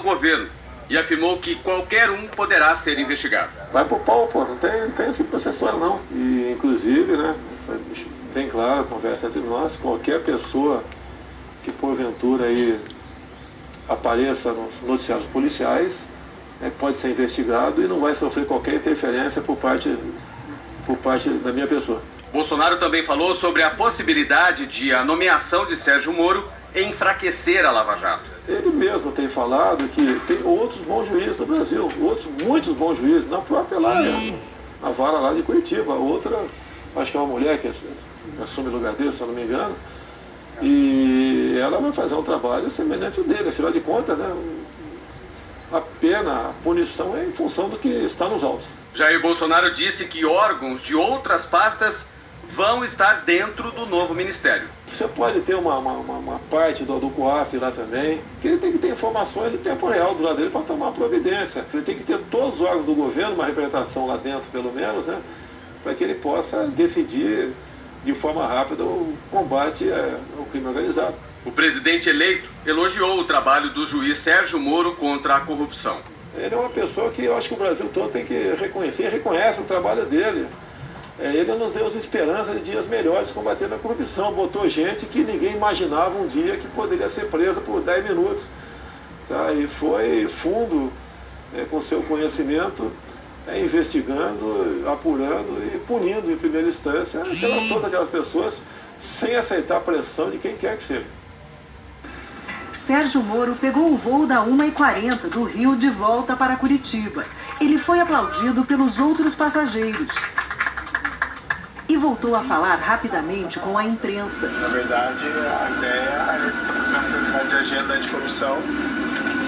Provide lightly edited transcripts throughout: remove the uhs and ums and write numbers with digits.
do governo e afirmou que qualquer um poderá ser investigado. Vai pro pau, pô, não tem esse processuário não. E inclusive, né, bem claro, conversa entre nós, qualquer pessoa que porventura aí apareça nos noticiários policiais, pode ser investigado e não vai sofrer qualquer interferência por parte da minha pessoa. Bolsonaro também falou sobre a possibilidade de a nomeação de Sérgio Moro enfraquecer a Lava Jato. Ele mesmo tem falado que tem outros bons juízes no Brasil, muitos bons juízes, na própria lá mesmo, na vara lá de Curitiba. Outra, acho que é uma mulher que assume o lugar dele, se eu não me engano, e ela vai fazer um trabalho semelhante ao dele. Afinal de contas, né, a pena, a punição é em função do que está nos autos. Jair Bolsonaro disse que órgãos de outras pastas vão estar dentro do novo ministério. Você pode ter uma parte do COAF lá também, que ele tem que ter informações de tempo real do lado dele para tomar providência. Ele tem que ter todos os órgãos do governo, uma representação lá dentro pelo menos, né, para que ele possa decidir de forma rápida o combate ao crime organizado. O presidente eleito elogiou o trabalho do juiz Sérgio Moro contra a corrupção. Ele é uma pessoa que eu acho que o Brasil todo tem que reconhecer, e reconhece o trabalho dele. Ele nos deu esperança de dias melhores combatendo a corrupção. Botou gente que ninguém imaginava um dia que poderia ser presa por 10 minutos. Tá? E foi fundo, com seu conhecimento, investigando, apurando e punindo em primeira instância todas aquelas pessoas sem aceitar a pressão de quem quer que seja. Sérgio Moro pegou o voo da 1h40 do Rio de volta para Curitiba. Ele foi aplaudido pelos outros passageiros e voltou a falar rapidamente com a imprensa. Na verdade, a ideia é estabelecer uma prioridade de agenda anticorrupção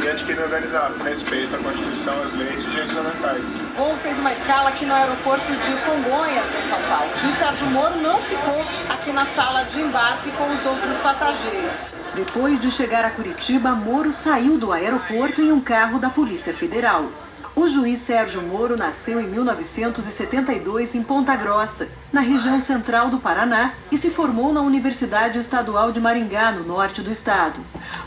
e anticrime organizado, com respeito à Constituição, às leis e direitos fundamentais. O voo fez uma escala aqui no aeroporto de Congonhas, em São Paulo. O juiz Sérgio Moro não ficou aqui na sala de embarque com os outros passageiros. Depois de chegar a Curitiba, Moro saiu do aeroporto em um carro da Polícia Federal. O juiz Sérgio Moro nasceu em 1972 em Ponta Grossa, na região central do Paraná, e se formou na Universidade Estadual de Maringá, no norte do estado.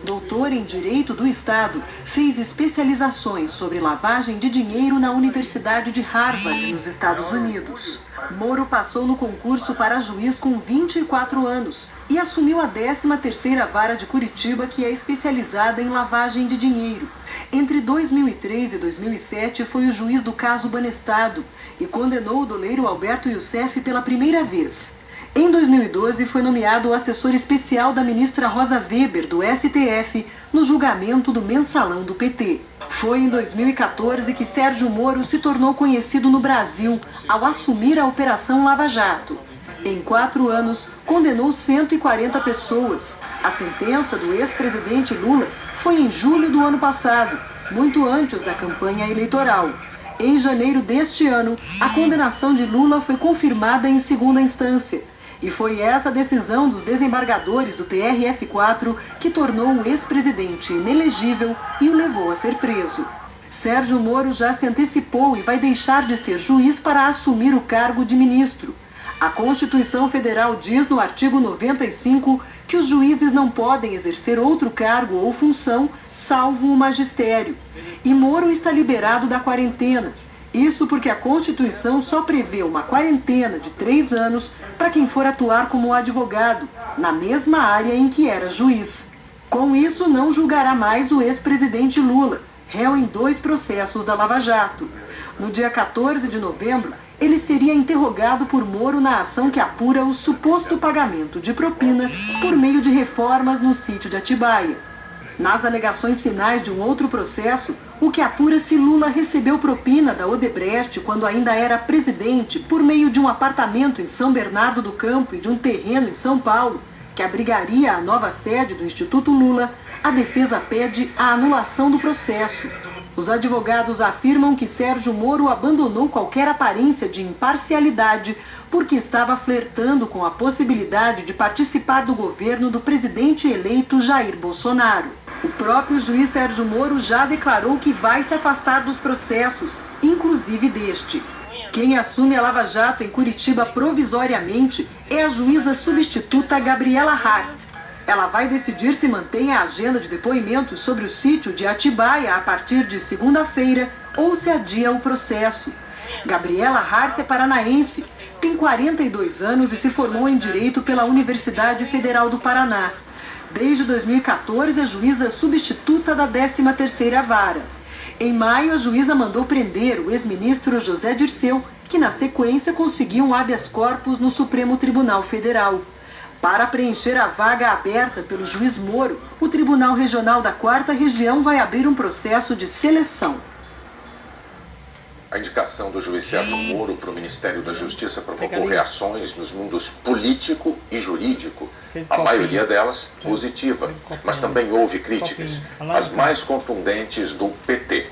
Doutor em Direito do Estado, fez especializações sobre lavagem de dinheiro na Universidade de Harvard, nos Estados Unidos. Moro passou no concurso para juiz com 24 anos e assumiu a 13ª Vara de Curitiba, que é especializada em lavagem de dinheiro. Entre 2003 e 2007 foi o juiz do caso Banestado e condenou o doleiro Alberto Youssef pela primeira vez. Em 2012 foi nomeado assessor especial da ministra Rosa Weber, do STF, no julgamento do mensalão do PT. Foi em 2014 que Sérgio Moro se tornou conhecido no Brasil ao assumir a Operação Lava Jato. Em 4 anos, condenou 140 pessoas. A sentença do ex-presidente Lula foi em julho do ano passado, muito antes da campanha eleitoral. Em janeiro deste ano, a condenação de Lula foi confirmada em segunda instância. E foi essa decisão dos desembargadores do TRF4 que tornou o ex-presidente inelegível e o levou a ser preso. Sérgio Moro já se antecipou e vai deixar de ser juiz para assumir o cargo de ministro. A Constituição Federal diz no artigo 95 que os juízes não podem exercer outro cargo ou função, salvo o magistério. E Moro está liberado da quarentena. Isso porque a Constituição só prevê uma quarentena de 3 anos para quem for atuar como advogado, na mesma área em que era juiz. Com isso, não julgará mais o ex-presidente Lula, réu em 2 processos da Lava Jato. No dia 14 de novembro, ele seria interrogado por Moro na ação que apura o suposto pagamento de propina por meio de reformas no sítio de Atibaia. Nas alegações finais de um outro processo, o que apura se Lula recebeu propina da Odebrecht quando ainda era presidente por meio de um apartamento em São Bernardo do Campo e de um terreno em São Paulo, que abrigaria a nova sede do Instituto Lula, a defesa pede a anulação do processo. Os advogados afirmam que Sérgio Moro abandonou qualquer aparência de imparcialidade porque estava flertando com a possibilidade de participar do governo do presidente eleito Jair Bolsonaro. O próprio juiz Sérgio Moro já declarou que vai se afastar dos processos, inclusive deste. Quem assume a Lava Jato em Curitiba provisoriamente é a juíza substituta Gabriela Hart. Ela vai decidir se mantém a agenda de depoimentos sobre o sítio de Atibaia a partir de segunda-feira ou se adia o processo. Gabriela Hart é paranaense, tem 42 anos e se formou em Direito pela Universidade Federal do Paraná. Desde 2014 é juíza substituta da 13ª Vara. Em maio, a juíza mandou prender o ex-ministro José Dirceu, que na sequência conseguiu um habeas corpus no Supremo Tribunal Federal. Para preencher a vaga aberta pelo juiz Moro, o Tribunal Regional da 4ª Região vai abrir um processo de seleção. A indicação do juiz Sérgio Moro para o Ministério da Justiça provocou reações nos mundos político e jurídico, a maioria delas positiva, mas também houve críticas, as mais contundentes do PT.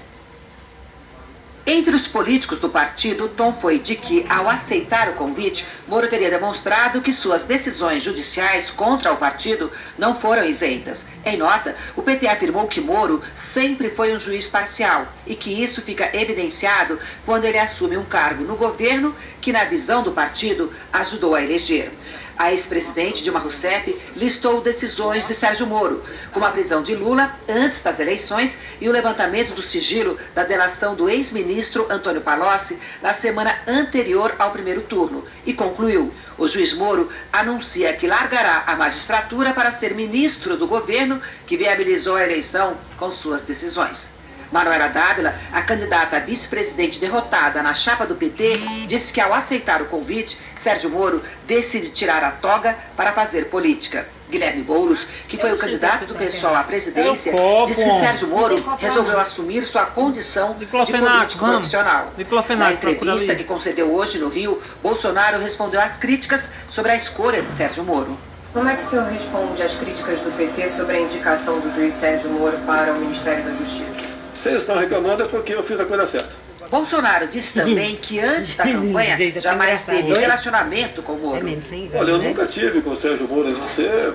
Entre os políticos do partido, o tom foi de que, ao aceitar o convite, Moro teria demonstrado que suas decisões judiciais contra o partido não foram isentas. Em nota, o PT afirmou que Moro sempre foi um juiz parcial e que isso fica evidenciado quando ele assume um cargo no governo que, na visão do partido, ajudou a eleger. A ex-presidente Dilma Rousseff listou decisões de Sérgio Moro, como a prisão de Lula antes das eleições e o levantamento do sigilo da delação do ex-ministro Antônio Palocci na semana anterior ao primeiro turno, e concluiu: o juiz Moro anuncia que largará a magistratura para ser ministro do governo que viabilizou a eleição com suas decisões. Manuela Dávila, a candidata a vice-presidente derrotada na chapa do PT, disse que ao aceitar o convite, Sérgio Moro decide tirar a toga para fazer política. Guilherme Boulos, que foi o candidato do PSOL à presidência, disse que Sérgio Moro resolveu assumir sua condição de político profissional. Na entrevista que concedeu hoje no Rio, Bolsonaro respondeu às críticas sobre a escolha de Sérgio Moro. Como é que o senhor responde às críticas do PT sobre a indicação do juiz Sérgio Moro para o Ministério da Justiça? Se eles estão reclamando é porque eu fiz a coisa certa. Bolsonaro disse também que antes da campanha jamais teve relacionamento com o Moro. Olha, eu nunca tive com o Sérgio Moro, a não ser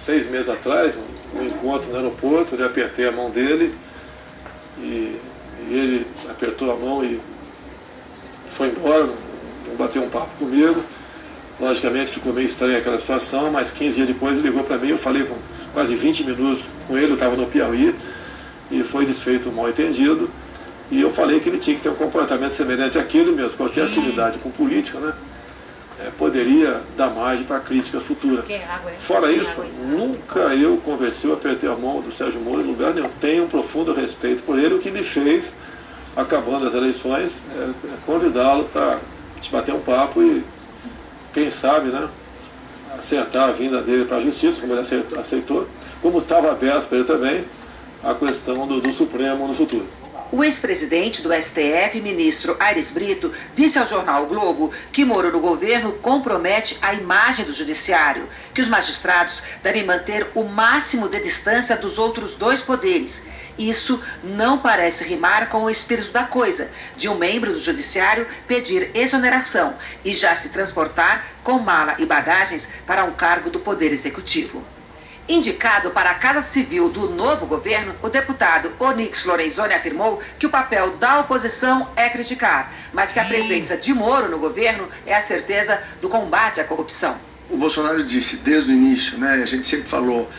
6 meses atrás, um encontro no aeroporto, eu apertei a mão dele e ele apertou a mão e foi embora, não bateu um papo comigo. Logicamente ficou meio estranha aquela situação, mas 15 dias depois ele ligou para mim, eu falei com quase 20 minutos com ele, eu estava no Piauí, e foi desfeito um mal-entendido, e eu falei que ele tinha que ter um comportamento semelhante àquele mesmo, qualquer atividade com política, né, poderia dar margem para crítica futura. Fora isso, nunca eu conversei, eu apertei a mão do Sérgio Moro em lugar nenhum. Tenho um profundo respeito por ele. O que me fez, acabando as eleições, convidá-lo para te bater um papo e, quem sabe, né, acertar a vinda dele para a justiça, como ele aceitou, como estava aberto para ele também a questão do Supremo no futuro. O ex-presidente do STF, ministro Aires Brito, disse ao jornal o Globo que Moro no governo compromete a imagem do judiciário, que os magistrados devem manter o máximo de distância dos outros dois poderes. Isso não parece rimar com o espírito da coisa, de um membro do judiciário pedir exoneração e já se transportar com mala e bagagens para um cargo do Poder Executivo. Indicado para a Casa Civil do novo governo, o deputado Onyx Lorenzoni afirmou que o papel da oposição é criticar, mas que a presença de Moro no governo é a certeza do combate à corrupção. O Bolsonaro disse desde o início, né, a gente sempre falou,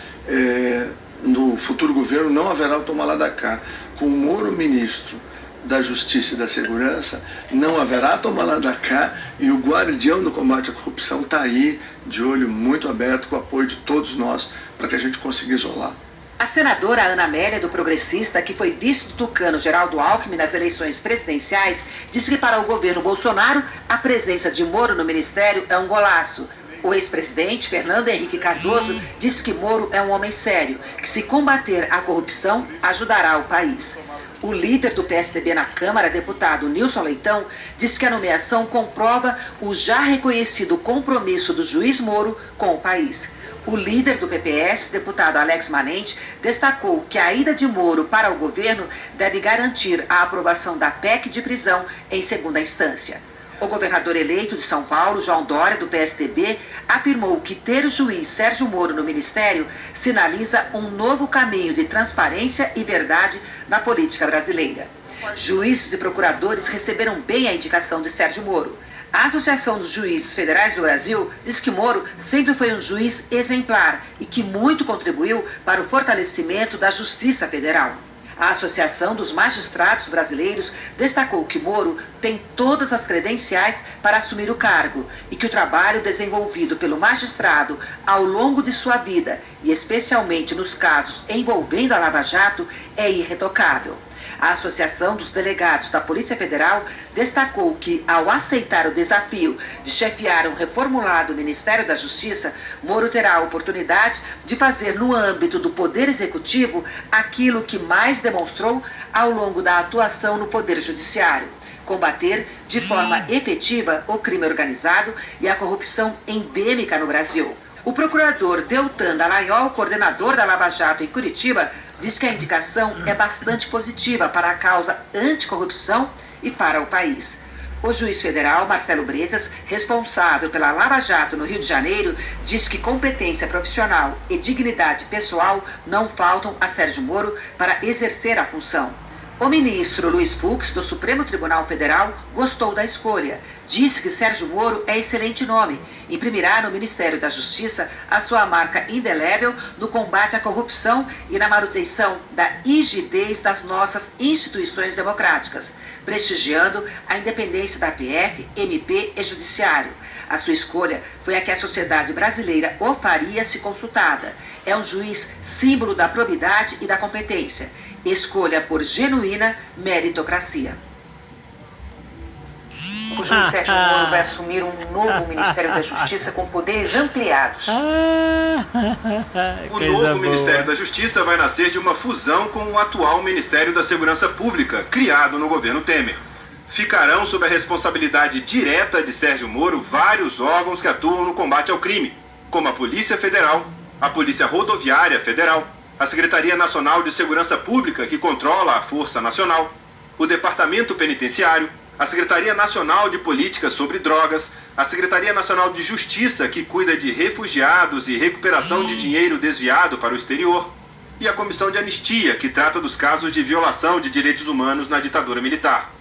no futuro governo não haverá o toma lá da cá. Com o Moro ministro da Justiça e da Segurança, não haverá toma lá da cá, e o guardião do combate à corrupção está aí, de olho muito aberto, com o apoio de todos nós, para que a gente consiga isolar. A senadora Ana Amélia, do Progressista, que foi vice do tucano Geraldo Alckmin nas eleições presidenciais, disse que para o governo Bolsonaro, a presença de Moro no ministério é um golaço. O ex-presidente, Fernando Henrique Cardoso, disse que Moro é um homem sério, que se combater a corrupção, ajudará o país. O líder do PSDB na Câmara, deputado Nilson Leitão, disse que a nomeação comprova o já reconhecido compromisso do juiz Moro com o país. O líder do PPS, deputado Alex Manente, destacou que a ida de Moro para o governo deve garantir a aprovação da PEC de prisão em segunda instância. O governador eleito de São Paulo, João Dória, do PSDB, afirmou que ter o juiz Sérgio Moro no ministério sinaliza um novo caminho de transparência e verdade na política brasileira. Juízes e procuradores receberam bem a indicação de Sérgio Moro. A Associação dos Juízes Federais do Brasil diz que Moro sempre foi um juiz exemplar e que muito contribuiu para o fortalecimento da Justiça Federal. A Associação dos Magistrados Brasileiros destacou que Moro tem todas as credenciais para assumir o cargo e que o trabalho desenvolvido pelo magistrado ao longo de sua vida, e especialmente nos casos envolvendo a Lava Jato, é irretocável. A Associação dos Delegados da Polícia Federal destacou que, ao aceitar o desafio de chefiar um reformulado Ministério da Justiça, Moro terá a oportunidade de fazer no âmbito do Poder Executivo aquilo que mais demonstrou ao longo da atuação no Poder Judiciário: combater de forma efetiva o crime organizado e a corrupção endêmica no Brasil. O procurador Deltan Dallagnol, coordenador da Lava Jato em Curitiba, diz que a indicação é bastante positiva para a causa anticorrupção e para o país. O juiz federal Marcelo Bretas, responsável pela Lava Jato no Rio de Janeiro, diz que competência profissional e dignidade pessoal não faltam a Sérgio Moro para exercer a função. O ministro Luiz Fux, do Supremo Tribunal Federal, gostou da escolha. Disse que Sérgio Moro é excelente nome. Imprimirá no Ministério da Justiça a sua marca indelével no combate à corrupção e na manutenção da rigidez das nossas instituições democráticas, prestigiando a independência da PF, MP e Judiciário. A sua escolha foi a que a sociedade brasileira o faria se consultada. É um juiz símbolo da probidade e da competência. Escolha por genuína meritocracia. O juiz Sérgio Moro vai assumir um novo Ministério da Justiça com poderes ampliados. O novo Ministério da Justiça vai nascer de uma fusão com o atual Ministério da Segurança Pública, criado no governo Temer. Ficarão sob a responsabilidade direta de Sérgio Moro vários órgãos que atuam no combate ao crime, como a Polícia Federal, a Polícia Rodoviária Federal, a Secretaria Nacional de Segurança Pública, que controla a Força Nacional, o Departamento Penitenciário, a Secretaria Nacional de Política sobre Drogas, a Secretaria Nacional de Justiça, que cuida de refugiados e recuperação de dinheiro desviado para o exterior, e a Comissão de Anistia, que trata dos casos de violação de direitos humanos na ditadura militar.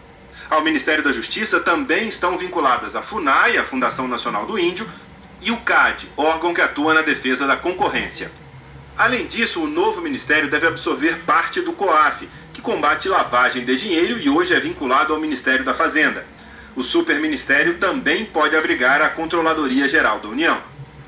Ao Ministério da Justiça também estão vinculadas a FUNAI, a Fundação Nacional do Índio, e o CAD, órgão que atua na defesa da concorrência. Além disso, o novo ministério deve absorver parte do COAF, que combate lavagem de dinheiro e hoje é vinculado ao Ministério da Fazenda. O superministério também pode abrigar a Controladoria Geral da União.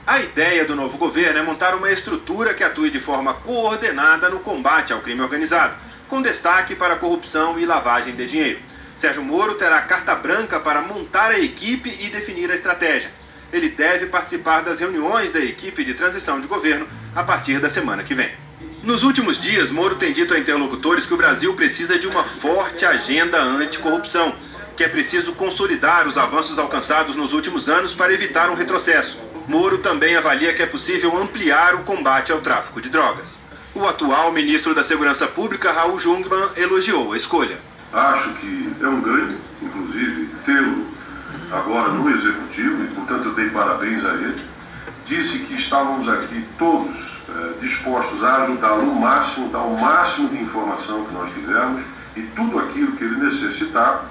A ideia do novo governo é montar uma estrutura que atue de forma coordenada no combate ao crime organizado, com destaque para a corrupção e lavagem de dinheiro. Sérgio Moro terá carta branca para montar a equipe e definir a estratégia. Ele deve participar das reuniões da equipe de transição de governo a partir da semana que vem. Nos últimos dias, Moro tem dito a interlocutores que o Brasil precisa de uma forte agenda anticorrupção, que é preciso consolidar os avanços alcançados nos últimos anos para evitar um retrocesso. Moro também avalia que é possível ampliar o combate ao tráfico de drogas. O atual ministro da Segurança Pública, Raul Jungmann, elogiou a escolha. Acho que é um ganho, inclusive, tê-lo agora no Executivo, e portanto eu dei parabéns a ele. Disse que estávamos aqui todos dispostos a ajudá-lo ao máximo, dar o máximo de informação que nós quisermos e tudo aquilo que ele necessitar,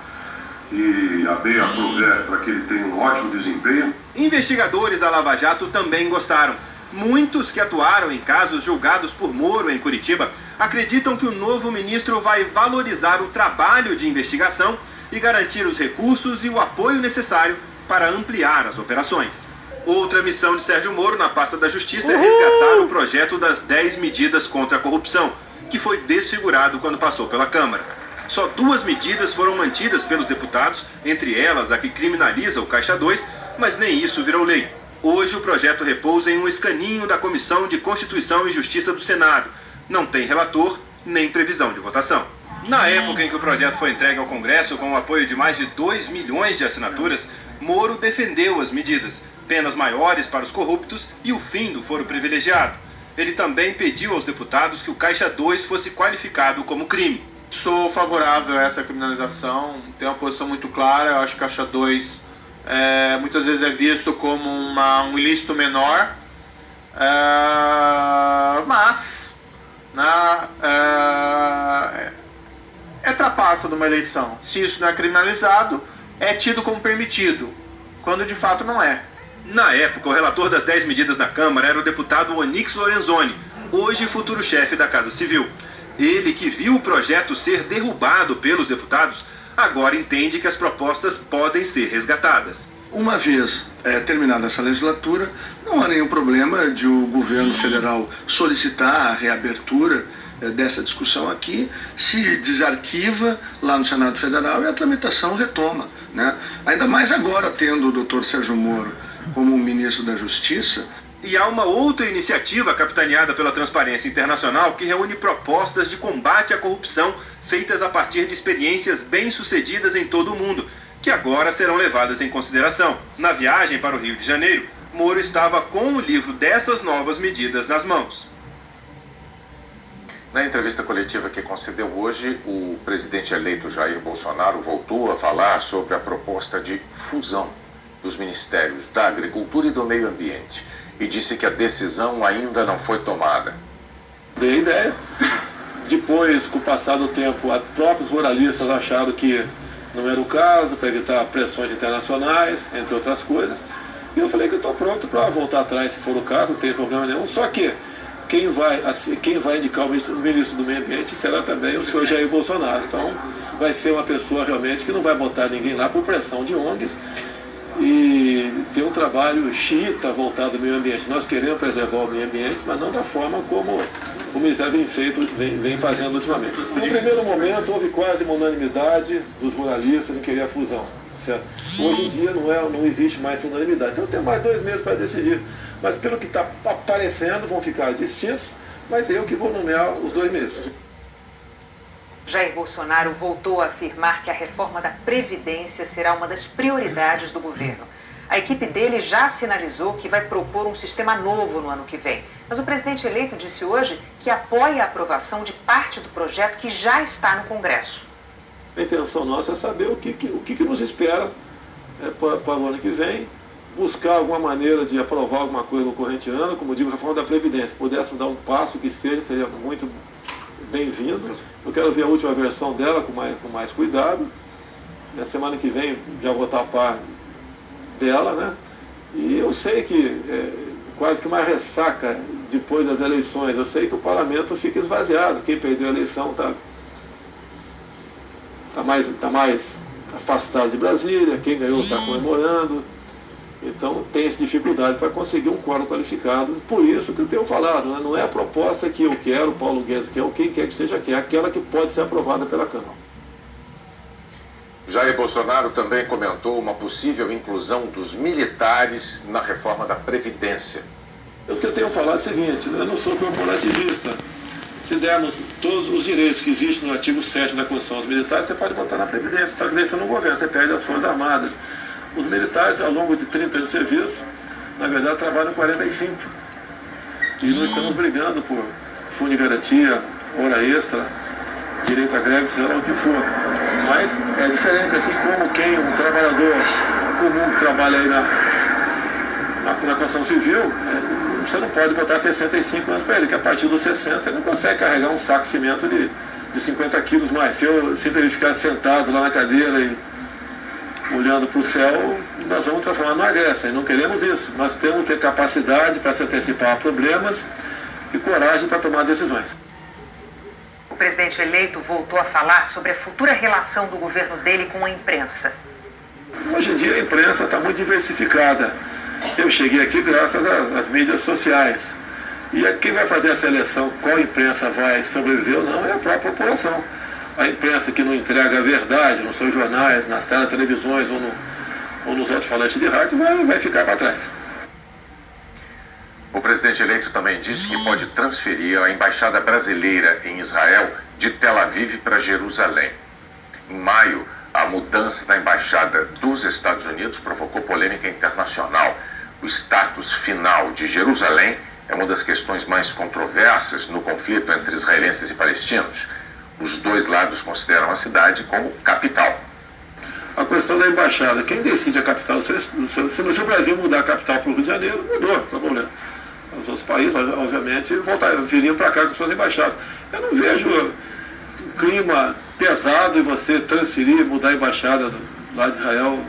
e a bem aprover para que ele tenha um ótimo desempenho. Investigadores da Lava Jato também gostaram. Muitos que atuaram em casos julgados por Moro em Curitiba acreditam que o novo ministro vai valorizar o trabalho de investigação e garantir os recursos e o apoio necessário para ampliar as operações. Outra missão de Sérgio Moro na pasta da Justiça é resgatar o projeto das 10 medidas contra a corrupção, que foi desfigurado quando passou pela Câmara. Só 2 medidas foram mantidas pelos deputados, entre elas a que criminaliza o Caixa 2, mas nem isso virou lei. Hoje o projeto repousa em um escaninho da Comissão de Constituição e Justiça do Senado. Não tem relator, nem previsão de votação. Na época em que o projeto foi entregue ao Congresso com o apoio de mais de 2 milhões de assinaturas, Moro defendeu as medidas, penas maiores para os corruptos e o fim do foro privilegiado. Ele também pediu aos deputados que o Caixa 2 fosse qualificado como crime. Sou favorável a essa criminalização, tenho uma posição muito clara. Eu acho que Caixa 2 muitas vezes é visto como um ilícito menor, mas é trapaça de uma eleição. Se isso não é criminalizado, é tido como permitido. quando de fato não é. Na época, o relator das 10 medidas na Câmara era o deputado Onyx Lorenzoni, hoje futuro chefe da Casa Civil. Ele, que viu o projeto ser derrubado pelos deputados, agora entende que as propostas podem ser resgatadas. Uma vez terminada essa legislatura, não há nenhum problema de o governo federal solicitar a reabertura dessa discussão aqui, se desarquiva lá no Senado Federal e a tramitação retoma, né? Ainda mais agora, tendo o doutor Sérgio Moro como ministro da Justiça. E há uma outra iniciativa capitaneada pela Transparência Internacional que reúne propostas de combate à corrupção feitas a partir de experiências bem-sucedidas em todo o mundo, que agora serão levadas em consideração. Na viagem para o Rio de Janeiro, Moro estava com o livro dessas novas medidas nas mãos. Na entrevista coletiva que concedeu hoje, o presidente eleito Jair Bolsonaro voltou a falar sobre a proposta de fusão dos ministérios da Agricultura e do Meio Ambiente e disse que a decisão ainda não foi tomada. Dei ideia. Depois, com o passar do tempo, os próprios ruralistas acharam que não era o caso, para evitar pressões internacionais, entre outras coisas. E eu falei que eu estou pronto para voltar atrás, se for o caso, não tem problema nenhum. Só que quem vai indicar o ministro do Meio Ambiente será também o senhor Jair Bolsonaro. Então, vai ser uma pessoa realmente que não vai botar ninguém lá por pressão de ONGs e tem um trabalho xiita voltado ao meio ambiente. Nós queremos preservar o meio ambiente, mas não da forma como o Ministério vem fazendo ultimamente. No primeiro momento, houve quase uma unanimidade dos ruralistas em querer a fusão. Certo? Hoje em dia não existe mais unanimidade. Então tem mais 2 meses para decidir. Mas pelo que está aparecendo, vão ficar distintos, mas eu que vou nomear os 2 meses. Jair Bolsonaro voltou a afirmar que a reforma da Previdência será uma das prioridades do governo. A equipe dele já sinalizou que vai propor um sistema novo no ano que vem. Mas o presidente eleito disse hoje que apoia a aprovação de parte do projeto que já está no Congresso. A intenção nossa é saber o que nos espera para o ano que vem, buscar alguma maneira de aprovar alguma coisa no corrente ano, como digo, a reforma da Previdência. Se pudéssemos dar um passo que seria muito bem-vindo. Eu quero ver a última versão dela com mais cuidado. Na semana que vem já vou estar a par dela, né? E eu sei que quase que uma ressaca depois das eleições. Eu sei que o parlamento fica esvaziado. Quem perdeu a eleição está mais afastado de Brasília, quem ganhou está comemorando. Então tem essa dificuldade para conseguir um quórum qualificado. Por isso que eu tenho falado, né? Não é a proposta que eu quero, o Paulo Guedes quer, ou quem quer que seja, é aquela que pode ser aprovada pela Câmara. Jair Bolsonaro também comentou uma possível inclusão dos militares na reforma da Previdência. O que eu tenho falado é o seguinte, eu não sou corporativista. Se dermos todos os direitos que existem no artigo 7 da Constituição aos militares, você pode botar na Previdência. Está crescendo no governo, você perde as Forças Armadas. Os militares, ao longo de 30 anos de serviço, na verdade, trabalham 45. E nós estamos brigando por fundo de garantia, hora extra, direito à greve, seja lá o que for. Mas é diferente, assim como um trabalhador comum que trabalha aí na construção civil, você não pode botar 65 anos para ele, que a partir dos 60 ele não consegue carregar um saco de cimento de 50 quilos mais. Se ele ficar sentado lá na cadeira e olhando para o céu, nós vamos transformar numa Grécia, e não queremos isso. Nós temos que ter capacidade para se antecipar a problemas e coragem para tomar decisões. O presidente eleito voltou a falar sobre a futura relação do governo dele com a imprensa. Hoje em dia a imprensa está muito diversificada. Eu cheguei aqui graças às mídias sociais. E quem vai fazer a seleção, qual imprensa vai sobreviver ou não, é a própria população. A imprensa que não entrega a verdade nos seus jornais, nas televisões ou nos alto-falantes de rádio vai ficar para trás. O presidente eleito também disse que pode transferir a embaixada brasileira em Israel de Tel Aviv para Jerusalém. Em maio, a mudança da embaixada dos Estados Unidos provocou polêmica internacional. O status final de Jerusalém é uma das questões mais controversas no conflito entre israelenses e palestinos. Os dois lados consideram a cidade como capital. A questão da embaixada, quem decide a capital? Se o Brasil mudar a capital para o Rio de Janeiro, mudou, não tem problema. Os outros países, obviamente, viriam para cá com suas embaixadas. Eu não vejo clima pesado em você transferir, mudar a embaixada lá de Israel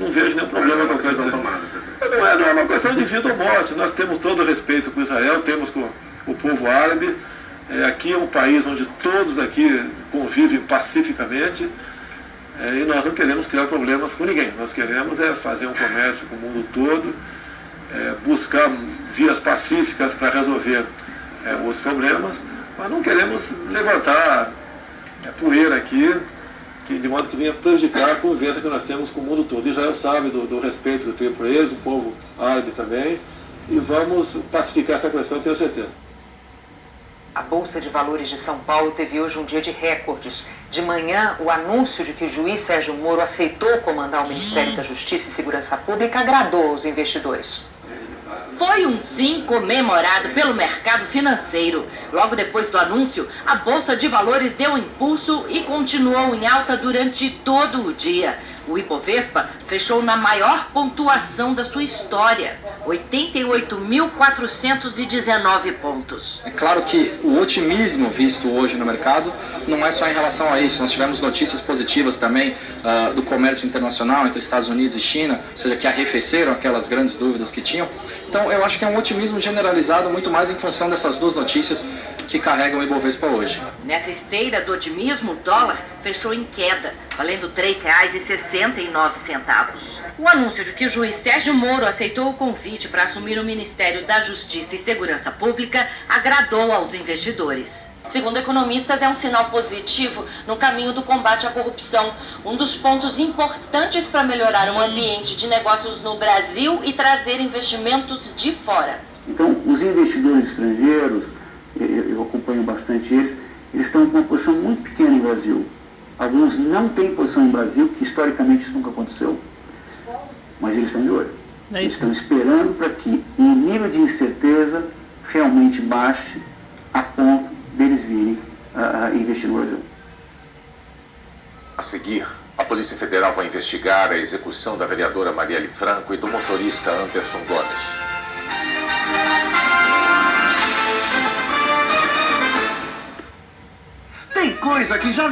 não vejo nenhum problema com a coisa. Não é uma questão de vida ou morte. Nós temos todo o respeito com Israel, temos com o povo árabe. Aqui é um país onde todos aqui convivem pacificamente. E nós não queremos criar problemas com ninguém. Nós queremos fazer um comércio com o mundo todo, buscar vias pacíficas para resolver os problemas, mas não queremos levantar poeira aqui, de modo que venha prejudicar a convivência que nós temos com o mundo todo. Israel sabe do respeito que eu tenho por eles, o povo árabe também, e vamos pacificar essa questão, tenho certeza. A Bolsa de Valores de São Paulo teve hoje um dia de recordes. De manhã, o anúncio de que o juiz Sérgio Moro aceitou comandar o Ministério da Justiça e Segurança Pública agradou aos investidores. Foi um sim comemorado pelo mercado financeiro. Logo depois do anúncio, a Bolsa de Valores deu um impulso e continuou em alta durante todo o dia. O Ibovespa fechou na maior pontuação da sua história, 88.419 pontos. É claro que o otimismo visto hoje no mercado não é só em relação a isso. Nós tivemos notícias positivas também do comércio internacional entre Estados Unidos e China, ou seja, que arrefeceram aquelas grandes dúvidas que tinham. Então eu acho que é um otimismo generalizado muito mais em função dessas duas notícias que carregam o Ibovespa hoje. Nessa esteira do otimismo, o dólar fechou em queda, valendo R$ 3,69. O anúncio de que o juiz Sérgio Moro aceitou o convite para assumir o Ministério da Justiça e Segurança Pública agradou aos investidores. Segundo economistas, é um sinal positivo no caminho do combate à corrupção, um dos pontos importantes para melhorar o ambiente de negócios no Brasil e trazer investimentos de fora. Então, os investidores estrangeiros, eu acompanho bastante eles estão com uma posição muito pequena no Brasil. Alguns não têm posição no Brasil, que historicamente isso nunca aconteceu, mas eles estão de olho. Eles estão esperando para que o nível de incerteza realmente baixe a ponto deles virem a investir no Brasil. A seguir, a Polícia Federal vai investigar a execução da vereadora Marielle Franco e do motorista Anderson Gomes. Tem coisa que já